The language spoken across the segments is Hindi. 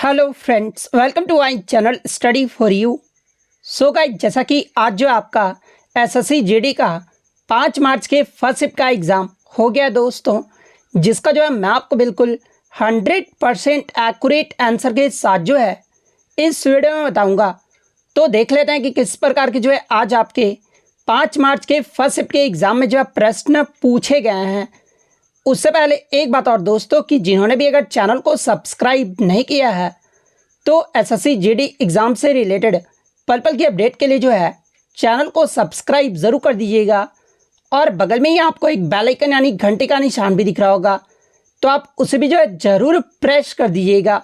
Hello friends, welcome to my channel study for you. So guys, जैसा कि आज जो आपका एसएससी जीडी का 5 मार्च के फर्स्ट शिफ्ट का एग्ज़ाम हो गया दोस्तों, जिसका जो है मैं आपको बिल्कुल 100% एक्यूरेट आंसर के साथ जो है इस वीडियो में बताऊंगा। तो देख लेते हैं कि किस प्रकार के जो है आज आपके 5 मार्च के फर्स्ट शिफ्ट के एग्ज़ाम में जो है प्रश्न पूछे गए हैं। उससे पहले एक बात और दोस्तों, कि जिन्होंने भी अगर चैनल को सब्सक्राइब नहीं किया है तो एसएससी जीडी एग्ज़ाम से रिलेटेड पल पल की अपडेट के लिए जो है चैनल को सब्सक्राइब ज़रूर कर दीजिएगा। और बगल में ही आपको एक बेल आइकन यानी घंटे का निशान भी दिख रहा होगा, तो आप उसे भी जो है ज़रूर प्रेस कर दीजिएगा।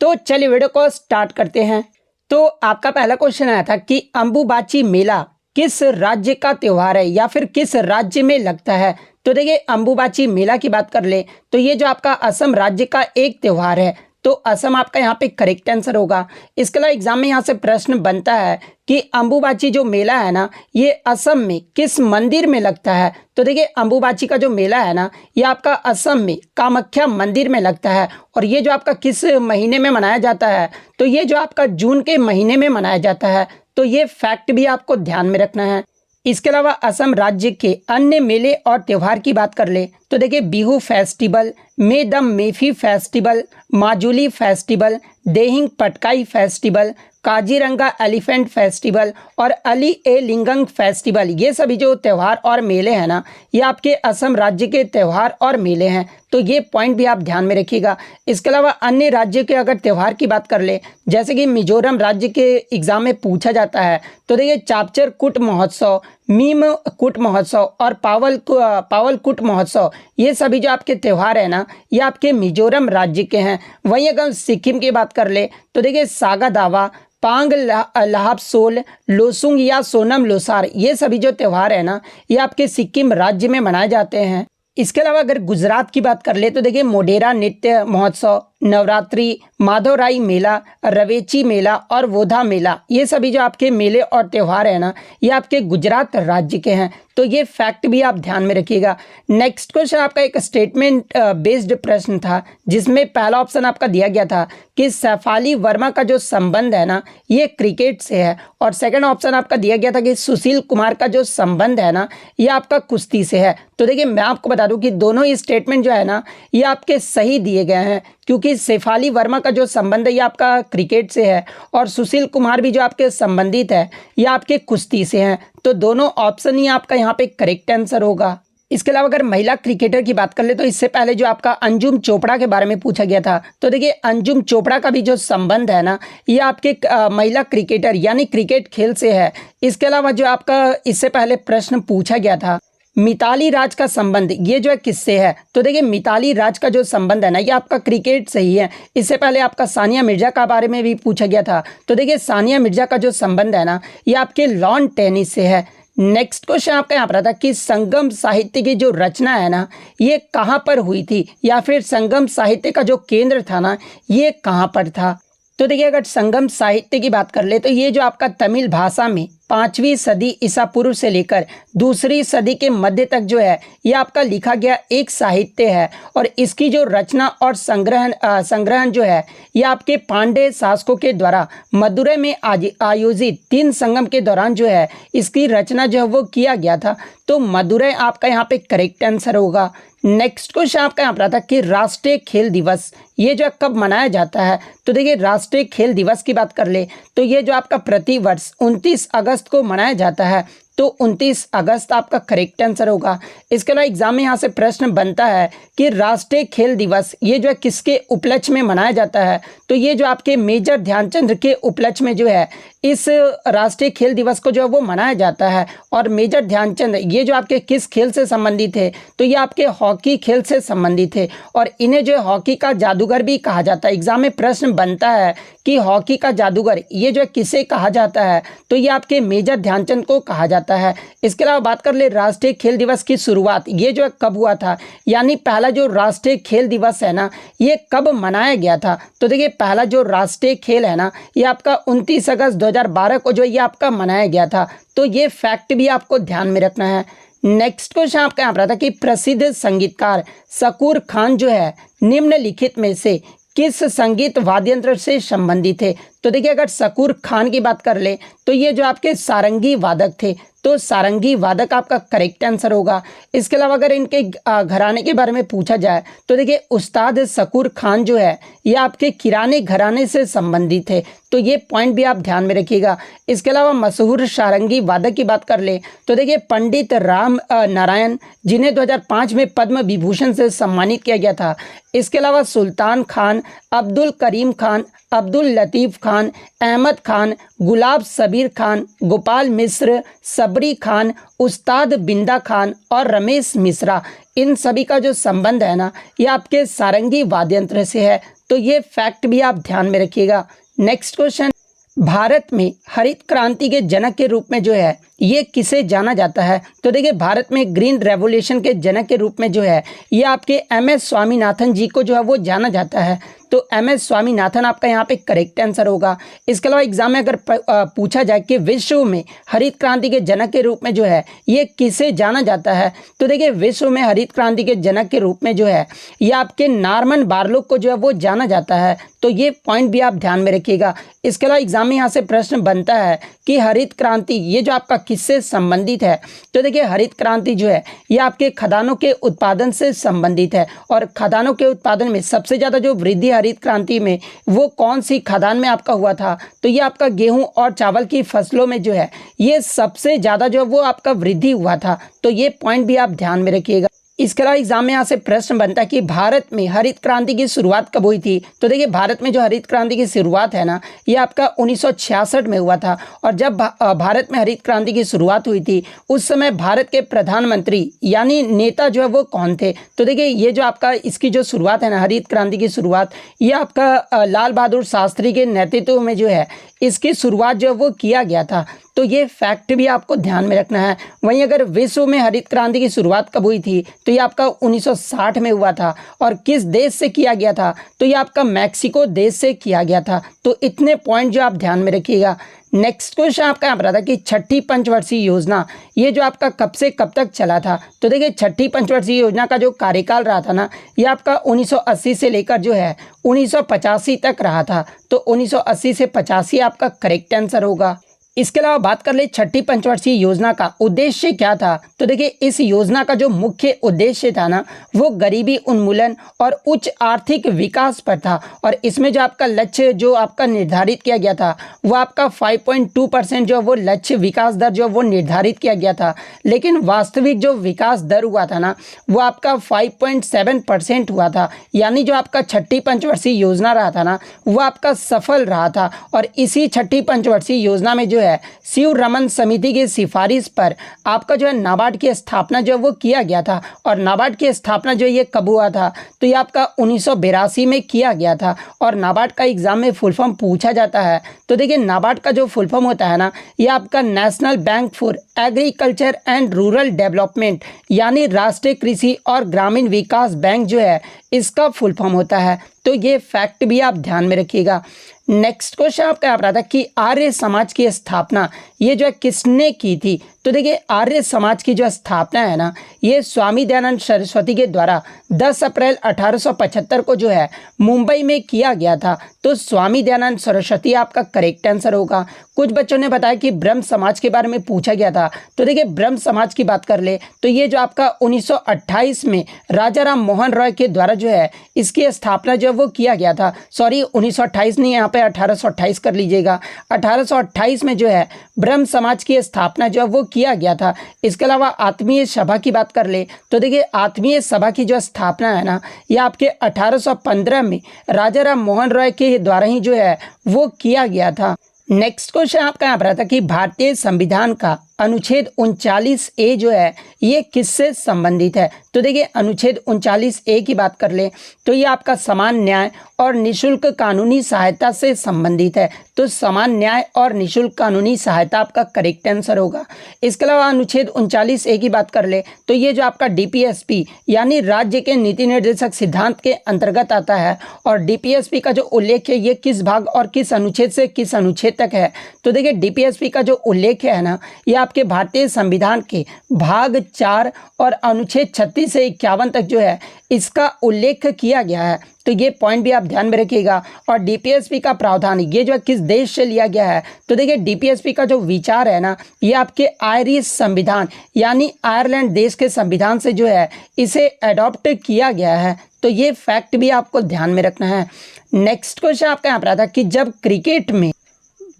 तो चलिए वीडियो को स्टार्ट करते हैं। तो आपका पहला क्वेश्चन आया था कि अंबुबाची मेला किस राज्य का त्यौहार है या फिर किस राज्य में लगता है। तो देखिए, अंबुबाची मेला की बात कर ले तो ये जो आपका असम राज्य का एक त्यौहार है, तो असम आपका यहाँ पे करेक्ट आंसर होगा। इसके अलावा एग्जाम में यहाँ से प्रश्न बनता है कि अंबुबाची जो मेला है ना, ये असम में किस मंदिर में लगता है। तो देखिए, अंबुबाची का जो मेला है ना, ये आपका असम में कामाख्या मंदिर में लगता है। और ये जो आपका किस महीने में मनाया जाता है, तो ये जो आपका जून के महीने में मनाया जाता है। तो ये फैक्ट भी आपको ध्यान में रखना है। इसके अलावा असम राज्य के अन्य मेले और त्यौहार की बात कर ले तो देखिए, Bihu festival, Medam Mephi festival, Majuli festival, Dehing Patkai festival, Kaziranga elephant festival और अली ए लिंगंग फेस्टिवल, ये सभी जो त्यौहार और मेले हैं ना, ये आपके असम राज्य के त्यौहार और मेले हैं। तो ये पॉइंट भी आप ध्यान में रखिएगा। इसके अलावा अन्य राज्य के अगर त्यौहार की बात कर ले, जैसे कि मिजोरम राज्य के एग्जाम में पूछा जाता है, तो देखिए चापचर कुट महोत्सव, मीम कुट महोत्सव और पावल कुट महोत्सव, ये सभी जो आपके त्यौहार है ना, ये आपके मिजोरम राज्य के हैं। वहीं अगर सिक्किम की बात कर ले तो देखिए सागा दावा, पांग लहाबसोल, लोसुंग या सोनम लोसार, ये सभी जो त्यौहार है ना, ये आपके सिक्किम राज्य में मनाए जाते हैं। इसके अलावा अगर गुजरात की बात कर ले तो देखिए मोढेरा नृत्य महोत्सव, नवरात्रि, माधवराई मेला, रवेची मेला और वोधा मेला, ये सभी जो आपके मेले और त्यौहार है ना, ये आपके गुजरात राज्य के हैं। तो ये फैक्ट भी आप ध्यान में रखिएगा। नेक्स्ट क्वेश्चन आपका एक स्टेटमेंट बेस्ड प्रश्न था, जिसमें पहला ऑप्शन आपका दिया गया था कि सैफाली वर्मा का जो संबंध है ना, ये क्रिकेट से है। और सेकंड ऑप्शन आपका दिया गया था कि सुशील कुमार का जो संबंध है ना, ये आपका कुश्ती से है। तो देखिए, मैं आपको बता दूं कि दोनों ही स्टेटमेंट जो है ना, ये आपके सही दिए गए हैं, क्योंकि सैफाली वर्मा का जो संबंध है ये आपका क्रिकेट से है और सुशील कुमार भी जो आपके संबंधित है ये आपके कुश्ती से हैं। तो दोनों ऑप्शन ही आपका यहाँ पे करेक्ट आंसर होगा। इसके अलावा अगर महिला क्रिकेटर की बात कर ले तो इससे पहले जो आपका अंजुम चोपड़ा के बारे में पूछा गया था, तो देखिए अंजुम चोपड़ा का भी जो संबंध है ना, ये आपके महिला क्रिकेटर यानी क्रिकेट खेल से है। इसके अलावा जो आपका इससे पहले प्रश्न पूछा गया था, मिताली राज का संबंध ये जो है किससे है। तो देखिए, मिताली राज का जो संबंध है ना, ये आपका क्रिकेट से ही है। इससे पहले आपका सानिया मिर्जा का बारे में भी पूछा गया था, तो देखिए सानिया मिर्जा का जो संबंध है ना, ये आपके लॉन टेनिस से है। नेक्स्ट क्वेश्चन आपका यहाँ पर आता कि संगम साहित्य की जो रचना है ना, ये कहाँ पर हुई थी, या फिर संगम साहित्य का जो केंद्र था ना, ये कहाँ पर था। तो देखिए, अगर संगम साहित्य की बात कर ले तो ये जो आपका तमिल भाषा में 5वीं सदी ईसा पूर्व से लेकर 2री सदी के मध्य तक जो है ये आपका लिखा गया एक साहित्य है। और इसकी जो रचना और संग्रहण जो है ये आपके पांड्य शासकों के द्वारा मदुरै में आयोजित 3 संगम के दौरान जो है इसकी रचना जो है वो किया गया था। तो मदुरै आपका यहाँ पे करेक्ट आंसर होगा। नेक्स्ट क्वेश्चन आपका यहाँ पर आता कि राष्ट्रीय खेल दिवस ये जो कब मनाया जाता है। तो देखिए, राष्ट्रीय खेल दिवस की बात कर ले तो ये जो आपका प्रतिवर्ष 29 अगस्त को मनाया जाता है। तो 29 अगस्त आपका करेक्ट आंसर होगा। इसके अलावा एग्जाम में यहाँ से प्रश्न बनता है कि राष्ट्रीय खेल दिवस ये जो है किसके उपलक्ष्य में मनाया जाता है। तो ये जो आपके मेजर ध्यानचंद के उपलक्ष्य में जो है इस राष्ट्रीय खेल दिवस को जो है वो मनाया जाता है। और मेजर ध्यानचंद ये जो आपके किस खेल से संबंधित है, तो ये आपके हॉकी खेल से संबंधित है। और इन्हें जो है हॉकी का जादूगर भी कहा जाता है। एग्जाम में प्रश्न बनता है कि हॉकी का जादूगर ये जो है किसे कहा जाता है, तो ये आपके मेजर ध्यानचंद को कहा जाता है। इसके अलावा बात कर ले राष्ट्रीय खेल दिवस की शुरुआत ये जो है कब हुआ था, यानी पहला जो राष्ट्रीय खेल दिवस है ना, ये कब मनाया गया था। तो देखिए, पहला जो राष्ट्रीय खेल है ना, ये आपका 29 अगस्त 2012 को जो ये आपका मनाया गया था। तो ये फैक्ट भी आपको ध्यान में रखना है। नेक्स्ट क्वेश्चन आपका यहाँ पर आता कि प्रसिद्ध संगीतकार शकूर खान जो है निम्नलिखित में से किस संगीत वाद्य यंत्र से संबंधित थे? तो देखिए अगर शकूर खान की बात कर ले तो ये जो आपके सारंगी वादक थे, तो सारंगी वादक आपका करेक्ट आंसर होगा। इसके अलावा अगर इनके घराने के बारे में पूछा जाए तो देखिए उस्ताद शकूर खान जो है ये आपके किराने घराने से संबंधित है, तो ये पॉइंट भी आप ध्यान में रखिएगा। इसके अलावा मशहूर सारंगी वादक की बात कर ले तो देखिए पंडित राम नारायण, जिन्हें 2005 में पद्म विभूषण से सम्मानित किया गया था। इसके अलावा सुल्तान खान, अब्दुल करीम खान, अब्दुल लतीफ़ खान, अहमद खान, गुलाब सबीर खान, गोपाल मिश्र, सबरी खान, उस्ताद बिंदा खान और रमेश मिश्रा, इन सभी का जो संबंध है ना ये आपके सारंगी वाद्य यंत्र से है, तो ये फैक्ट भी आप ध्यान में रखिएगा। नेक्स्ट क्वेश्चन, भारत में हरित क्रांति के जनक के रूप में जो है ये किसे जाना जाता है? तो देखिए भारत में ग्रीन रेवोल्यूशन के जनक के रूप में जो है ये आपके एम.एस. स्वामीनाथन जी को जो है वो जाना जाता है, तो एम.एस. स्वामीनाथन आपका यहाँ पे करेक्ट आंसर होगा। इसके अलावा एग्जाम में अगर पूछा जाए कि विश्व में हरित क्रांति के जनक के रूप में जो है ये किसे जाना जाता है, तो देखिए विश्व में हरित क्रांति के जनक के रूप में जो है ये आपके नॉर्मन बोरलॉग को जो है वो जाना जाता है, तो ये पॉइंट भी आप ध्यान में रखिएगा। इसके अलावा एग्जाम में यहाँ से प्रश्न बनता है कि हरित क्रांति ये जो आपका किससे संबंधित है, तो देखिए हरित क्रांति जो है ये आपके खदानों के उत्पादन से संबंधित है, और खदानों के उत्पादन में सबसे ज़्यादा जो वृद्धि हरित क्रांति में वो कौन सी खदान में आपका हुआ था, तो ये आपका गेहूं और चावल की फसलों में जो है ये सबसे ज़्यादा जो है वो आपका वृद्धि हुआ था, तो ये पॉइंट भी आप ध्यान में रखिएगा। इसके अलावा एग्जाम में यहाँ से प्रश्न बनता है कि भारत में हरित क्रांति की शुरुआत कब हुई थी, तो देखिए भारत में जो हरित क्रांति की शुरुआत है ना ये आपका 1966 में हुआ था, और जब भारत में हरित क्रांति की शुरुआत हुई थी उस समय भारत के प्रधानमंत्री यानी नेता जो है वो कौन थे, तो देखिए ये जो आपका इसकी जो शुरुआत है ना हरित क्रांति की शुरुआत ये आपका लाल बहादुर शास्त्री के नेतृत्व में जो है इसकी शुरुआत जो है वो किया गया था, तो ये फैक्ट भी आपको ध्यान में रखना है। वहीं अगर विश्व में हरित क्रांति की शुरुआत कब हुई थी, तो ये आपका 1960 में हुआ था, और किस देश से किया गया था, तो ये आपका मैक्सिको देश से किया गया था, तो इतने पॉइंट जो आप ध्यान में रखिएगा। नेक्स्ट क्वेश्चन आपका यहाँ पर आता है कि छठी पंचवर्षीय योजना ये जो आपका कब से कब तक चला था, तो देखिए छठी पंचवर्षीय योजना का जो कार्यकाल रहा था ना ये आपका 1980 से लेकर जो है 1985 तक रहा था, तो 1980 से 85 आपका करेक्ट आंसर होगा। इसके अलावा बात कर ले छठी पंचवर्षीय योजना का उद्देश्य क्या था, तो देखिए इस योजना का जो मुख्य उद्देश्य था ना वो गरीबी उन्मूलन और उच्च आर्थिक विकास पर था, और इसमें जो आपका लक्ष्य जो आपका निर्धारित किया गया था वो आपका 5.2% जो वो लक्ष्य विकास दर जो वो निर्धारित किया गया था, लेकिन वास्तविक जो विकास दर हुआ था ना वो आपका 5.7% हुआ था, यानी जो आपका छठी पंचवर्षीय योजना रहा था ना वो आपका सफल रहा था। और इसी छठी पंचवर्षीय योजना में जो है शिव रमन समिति की सिफारिश पर आपका जो है नाबार्ड की स्थापना जो वो किया गया था, और नाबार्ड की स्थापना जो ये कब हुआ था, तो ये आपका 1982 में किया गया था। और नाबार्ड का एग्जाम में फुल फॉर्म पूछा जाता है, तो देखिए नाबार्ड का जो फुल फॉर्म होता है ना ये आपका national bank for agriculture and rural development यानी राष्ट्रीय कृषि और ग्रामीण विकास बैंक जो है इसका फुल फॉर्म होता है, तो ये फैक्ट भी आप ध्यान में रखिएगा। नेक्स्ट क्वेश्चन आपका यहाँ पर आता है कि आर्य समाज की स्थापना ये जो है किसने की थी, तो देखिए आर्य समाज की जो स्थापना है ना ये स्वामी दयानंद सरस्वती के द्वारा 10 अप्रैल 1875 को जो है मुंबई में किया गया था, तो स्वामी दयानंद सरस्वती आपका करेक्ट आंसर होगा। कुछ बच्चों ने बताया कि ब्रह्म समाज के बारे में पूछा गया था, तो देखिए ब्रह्म समाज की बात कर ले तो ये जो आपका 1928 में राजा राम मोहन रॉय के द्वारा जो है इसकी स्थापना जो है वो किया गया था, सॉरी 1928 नहीं यहाँ पे 1828 कर लीजिएगा, 1828 में जो है ब्रह्म समाज की स्थापना जो है वो किया गया था। इसके अलावा आत्मीय सभा की बात कर ले तो देखिए आत्मीय सभा की जो स्थापना है ना ये आपके 1815 में राजा राम मोहन रॉय के द्वारा ही जो है वो किया गया था। नेक्स्ट क्वेश्चन आपका यहाँ पर आता है कि भारतीय संविधान का अनुच्छेद 39A जो है ये किससे संबंधित है, तो देखिए अनुच्छेद 39A की बात कर ले तो ये आपका समान न्याय और निशुल्क कानूनी सहायता से संबंधित है, तो समान न्याय और निशुल्क कानूनी सहायता आपका करेक्ट आंसर होगा। इसके अलावा अनुच्छेद 39A की बात कर ले तो ये जो आपका DPSP यानी राज्य के नीति निर्देशक सिद्धांत के अंतर्गत आता है, और DPSP का जो उल्लेख है ये किस भाग और किस अनुच्छेद से किस अनुच्छेद तक है, तो देखिए DPSP का जो उल्लेख है ना ये आपके भारतीय संविधान के भाग 4 और अनुच्छेद 36 से 51 तक जो है इसका उल्लेख किया गया है, तो ये पॉइंट भी आप ध्यान में रखिएगा। और डीपीएसपी का प्रावधान ये जो किस देश से लिया गया है, तो देखिए डीपीएसपी का जो विचार है ना, ये आपके आयरिश संविधान यानी आयरलैंड देश के संविधान से जो है इसे अडॉप्ट किया गया है। तो ये फैक्ट भी आपको ध्यान में रखना है। नेक्स्ट क्वेश्चन आपका यहाँ पर आता है कि जब क्रिकेट में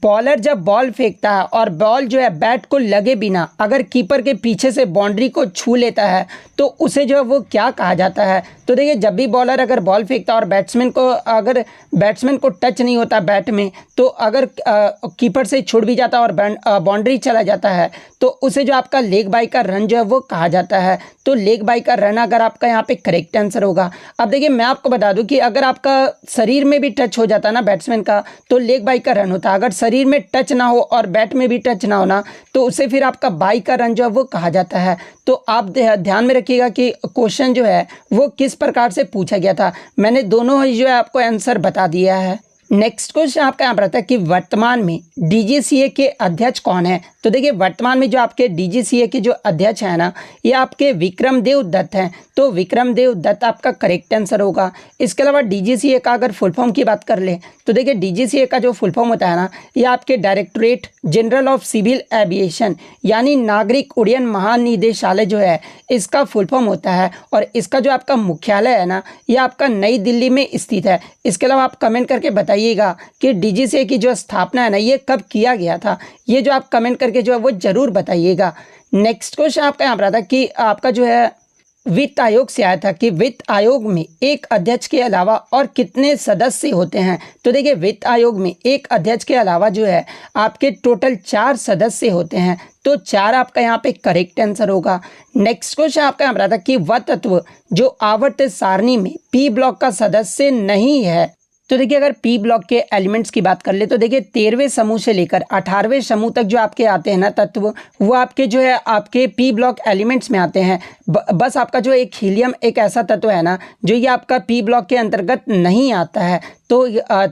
बॉलर जब बॉल फेंकता है और बॉल जो है बैट को लगे बिना अगर कीपर के पीछे से बाउंड्री को छू लेता है तो उसे जो है वो क्या कहा जाता है। तो देखिए जब भी बॉलर अगर बॉल फेंकता है और बैट्समैन को टच नहीं होता बैट में, तो अगर कीपर से छूट भी जाता है और बाउंड्री चला जाता है तो उसे जो आपका लेग बाई का रन जो है वो कहा जाता है। तो लेग बाई का रन अगर आपका यहाँ पे करेक्ट आंसर होगा। अब देखिए मैं आपको बता दूं कि अगर आपका शरीर में भी टच हो जाता ना बैट्समैन का तो लेग बाई का रन होता। अगर शरीर में टच ना हो और बैट में भी टच ना होना तो उसे फिर आपका बाई का रन जो है वो कहा जाता है। तो आप ध्यान में रखिएगा कि क्वेश्चन जो है वो किस प्रकार से पूछा गया था। मैंने दोनों ही जो है आपको आंसर बता दिया है। नेक्स्ट क्वेश्चन आपका यहाँ पर आता है कि वर्तमान में डीजीसीए के अध्यक्ष कौन है। तो देखिए वर्तमान में जो आपके डीजीसीए के जो अध्यक्ष हैं ना, ये आपके विक्रमदेव दत्त हैं। तो विक्रमदेव दत्त आपका करेक्ट आंसर होगा। इसके अलावा डीजीसीए का अगर फुल फॉर्म की बात कर ले तो देखिए डीजीसीए का जो फुल फॉर्म होता है ना, ये आपके Directorate General of Civil Aviation यानी नागरिक उड्डयन महानिदेशालय जो है इसका फुल फॉर्म होता है। और इसका जो आपका मुख्यालय है ना, ये आपका नई दिल्ली में स्थित है। इसके अलावा आप कमेंट करके बताइएगा कि डीजीसीए की जो स्थापना है ना, ये कब किया गया था। ये जो आप कमेंट करके जो है वो जरूर बताइएगा। नेक्स्ट क्वेश्चन आपका यहाँ पर आता है कि आपका जो है वित्त आयोग से आया था कि वित्त आयोग में एक अध्यक्ष के अलावा और कितने सदस्य होते हैं। तो देखिए वित्त आयोग में एक अध्यक्ष के अलावा जो है आपके टोटल 4 सदस्य होते हैं। तो 4 आपका यहाँ पे करेक्ट आंसर होगा। नेक्स्ट क्वेश्चन आपका यहाँ पर आता है कि वह तत्व जो आवर्त सारणी में पी ब्लॉक का सदस्य नहीं है। तो देखिए अगर पी ब्लॉक के एलिमेंट्स की बात कर ले तो देखिए 13वें समूह से लेकर 18वें समूह तक जो आपके आते हैं ना तत्व, वो आपके जो है आपके पी ब्लॉक एलिमेंट्स में आते हैं। बस आपका जो एक हीलियम एक ऐसा तत्व है ना जो ये आपका पी ब्लॉक के अंतर्गत नहीं आता है। तो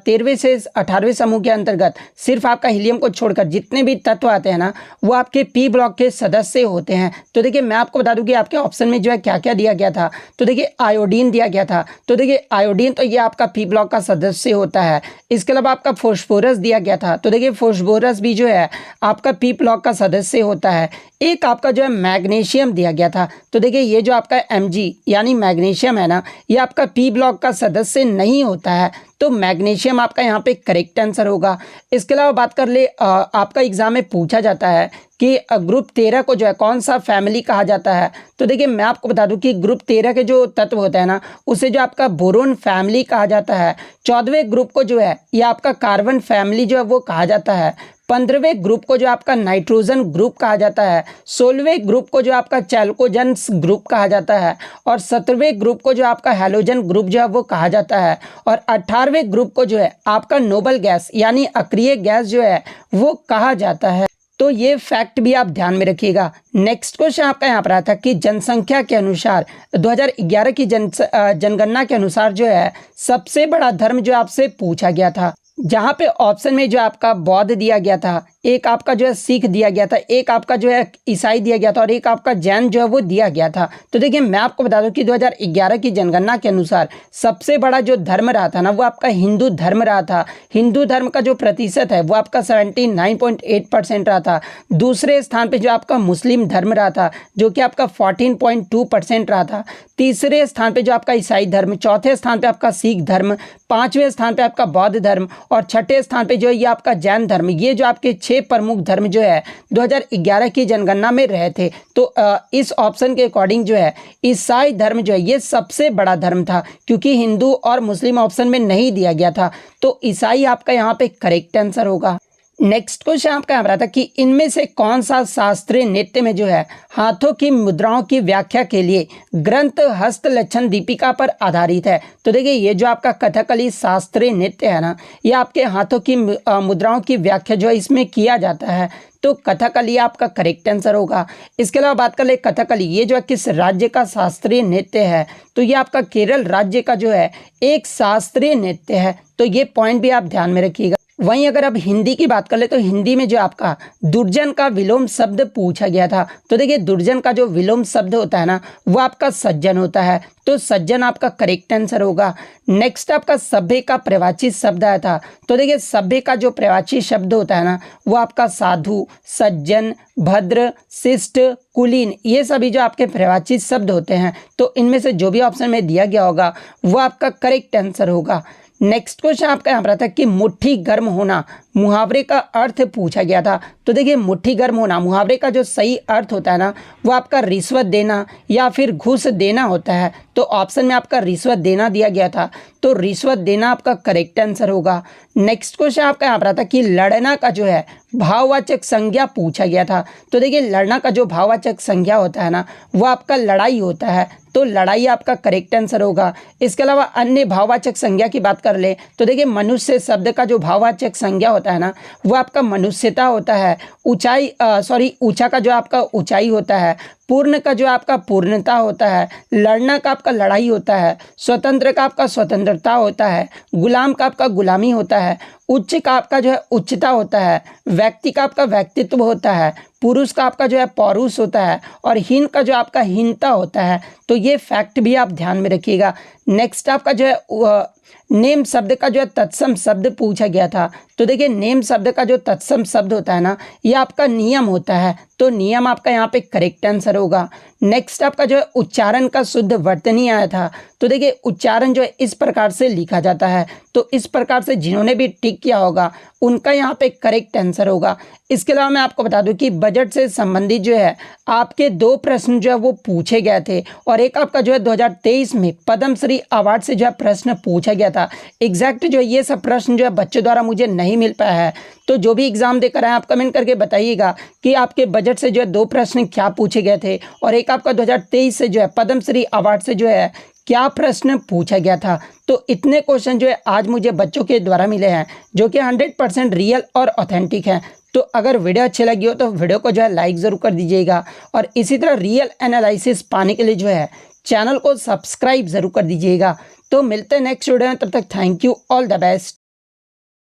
13वें से 18वें समूह के अंतर्गत सिर्फ आपका हीलियम को छोड़कर जितने भी तत्व आते हैं ना वो आपके पी ब्लॉक के सदस्य होते हैं। तो देखिए मैं आपको बता दूं कि आपके ऑप्शन में जो है क्या क्या दिया गया था। तो देखिए आयोडीन दिया गया था। तो देखिए आयोडीन तो ये आपका पी ब्लॉक का सदस्य होता है। इसके अलावा आपका फॉस्फोरस दिया गया था। तो देखिए फॉस्फोरस भी जो है आपका पी ब्लॉक का सदस्य होता है। एक आपका जो है मैग्नीशियम दिया गया था। तो देखिए ये जो आपका Mg यानी मैग्नीशियम है ना, ये आपका पी ब्लॉक का सदस्य नहीं होता है। तो मैग्नीशियम आपका यहाँ पे करेक्ट आंसर होगा। इसके अलावा बात कर ले आपका एग्जाम में पूछा जाता है कि ग्रुप 13 को जो है कौन सा फैमिली कहा जाता है। तो देखिए मैं आपको बता दूं कि ग्रुप 13 के जो तत्व होते हैं ना उसे जो आपका बोरोन फैमिली कहा जाता है। 14वें ग्रुप को जो है ये आपका कार्बन फैमिली जो है वो कहा जाता है। 15वें ग्रुप को जो आपका नाइट्रोजन ग्रुप कहा जाता है। 16वें ग्रुप को जो आपका चैल्कोजेंस ग्रुप कहा जाता है। और 17वें ग्रुप को जो आपका हैलोजन ग्रुप जो है वो कहा जाता है। और 18वें ग्रुप को जो है आपका नोबल गैस यानी अक्रिय गैस जो है वो कहा जाता है। तो ये फैक्ट भी आप ध्यान में रखिएगा। नेक्स्ट क्वेश्चन आपका यहाँ पर आता है कि जनसंख्या के अनुसार 2011 की जनगणना के अनुसार जो है सबसे बड़ा धर्म जो आपसे पूछा गया था, जहाँ पे ऑप्शन में जो आपका बौद्ध दिया गया था, एक आपका जो है सिख दिया गया था, एक आपका जो है ईसाई दिया गया था और एक आपका जैन जो है वो दिया गया था। तो देखिए मैं आपको बता दूं कि 2011 की जनगणना के अनुसार सबसे बड़ा जो धर्म रहा था ना वो आपका हिंदू धर्म रहा था। हिंदू धर्म का जो प्रतिशत है वो आपका 79.8% रहा था। दूसरे स्थान पे जो आपका मुस्लिम धर्म रहा था जो कि आपका 14.2% रहा था। तीसरे स्थान पे जो आपका ईसाई धर्म, चौथे स्थान पे आपका सिख धर्म, 5वें स्थान पे आपका बौद्ध धर्म और 6ठे स्थान पे जो है ये आपका जैन धर्म। ये जो आपके 6 प्रमुख धर्म जो है 2011 की जनगणना में रहे थे। तो इस ऑप्शन के अकॉर्डिंग जो है ईसाई धर्म जो है ये सबसे बड़ा धर्म था, क्योंकि हिंदू और मुस्लिम ऑप्शन में नहीं दिया गया था। तो ईसाई आपका यहाँ पे करेक्ट आंसर होगा। नेक्स्ट क्वेश्चन आपका यहाँ पर आता है कि इनमें से कौन सा शास्त्रीय नृत्य में जो है हाथों की मुद्राओं की व्याख्या के लिए ग्रंथ हस्त लक्षण दीपिका पर आधारित है। तो देखिए ये जो आपका कथकली शास्त्रीय नृत्य है ना, ये आपके हाथों की मुद्राओं की व्याख्या जो है इसमें किया जाता है। तो कथकली आपका करेक्ट आंसर होगा। इसके अलावा बात कर ले कथकली ये जो है किस राज्य का शास्त्रीय नृत्य है, तो ये आपका केरल राज्य का जो है एक शास्त्रीय नृत्य है। तो ये पॉइंट भी आप ध्यान में रखिएगा। वहीं अगर अब हिंदी की बात कर ले तो हिंदी में जो आपका दुर्जन का विलोम शब्द पूछा गया था, तो देखिए दुर्जन का जो विलोम शब्द होता है ना वो आपका सज्जन होता है, तो सज्जन आपका करेक्ट आंसर होगा। नेक्स्ट आपका सभ्य का प्रवाची शब्द आया था, तो देखिए सभ्य का जो प्रवाची शब्द होता है ना वो आपका साधु, सज्जन, भद्र, शिष्ट, कुलीन, ये सभी जो आपके प्रवाची शब्द होते हैं, तो इनमें से जो भी ऑप्शन में दिया गया होगा वो आपका करेक्ट आंसर होगा। नेक्स्ट क्वेश्चन आपका यहाँ पर आता है कि मुट्ठी गर्म होना मुहावरे का अर्थ पूछा गया था, तो देखिए मुट्ठी गर्म होना मुहावरे का जो सही अर्थ होता है ना वो आपका रिश्वत देना या फिर घूस देना होता है, तो ऑप्शन में आपका रिश्वत देना दिया गया था, तो रिश्वत देना आपका करेक्ट आंसर होगा। नेक्स्ट क्वेश्चन आपका यहाँ पर आता है कि लड़ना का जो है भाववाचक संज्ञा पूछा गया था, तो देखिए लड़ना का जो भाववाचक संज्ञा होता है ना वो आपका लड़ाई होता है, तो लड़ाई आपका करेक्ट आंसर होगा। इसके अलावा अन्य भाववाचक संज्ञा की बात कर ले तो देखिए मनुष्य शब्द का जो भाववाचक संज्ञा होता है ना वो आपका मनुष्यता होता है, ऊंचा का जो आपका ऊंचाई होता है, पूर्ण का जो आपका पूर्णता होता है, लड़ना का आपका लड़ाई होता है, स्वतंत्र का आपका स्वतंत्रता होता है, गुलाम का आपका गुलामी होता है, उच्च का आपका जो है उच्चता होता है, व्यक्ति का आपका व्यक्तित्व होता है, पुरुष का आपका जो है पौरुष होता है, और हीन का जो आपका हीनता होता है, तो ये फैक्ट भी आप ध्यान में रखिएगा। नेक्स्ट आपका जो है नेम शब्द का जो है तत्सम शब्द पूछा गया था, तो देखिए नेम शब्द का जो तत्सम शब्द होता है ना ये आपका नियम होता है, तो नियम आपका यहाँ पे करेक्ट आंसर होगा। नेक्स्ट आपका जो है उच्चारण का शुद्ध वर्तनी आया था, तो देखिए उच्चारण जो है इस प्रकार से लिखा जाता है, तो इस प्रकार से जिन्होंने भी टिक किया होगा उनका यहाँ पे करेक्ट आंसर होगा। इसके अलावा मैं आपको बता दूं कि बजट से संबंधित जो है आपके 2 प्रश्न जो है वो पूछे गए थे, और एक आपका जो है 2023 में पद्मश्री अवार्ड से जो है प्रश्न पूछा गया था। एग्जैक्ट जो है ये सब प्रश्न जो है बच्चों द्वारा मुझे नहीं मिल पाया है, तो जो भी एग्जाम देकर आए आप कमेंट करके बताइएगा कि आपके बजट से जो है 2 प्रश्न क्या पूछे गए थे, और एक आपका 2023 से जो है पद्मश्री अवार्ड से जो है क्या प्रश्न पूछा गया था। तो इतने क्वेश्चन जो है आज मुझे बच्चों के द्वारा मिले हैं जो कि 100% रियल और ऑथेंटिक हैं। तो अगर वीडियो अच्छी लगी हो तो वीडियो को जो है लाइक ज़रूर कर दीजिएगा, और इसी तरह रियल एनालिसिस पाने के लिए जो है चैनल को सब्सक्राइब ज़रूर कर दीजिएगा। तो मिलते हैं नेक्स्ट वीडियो में, तब तक thank you, all the best.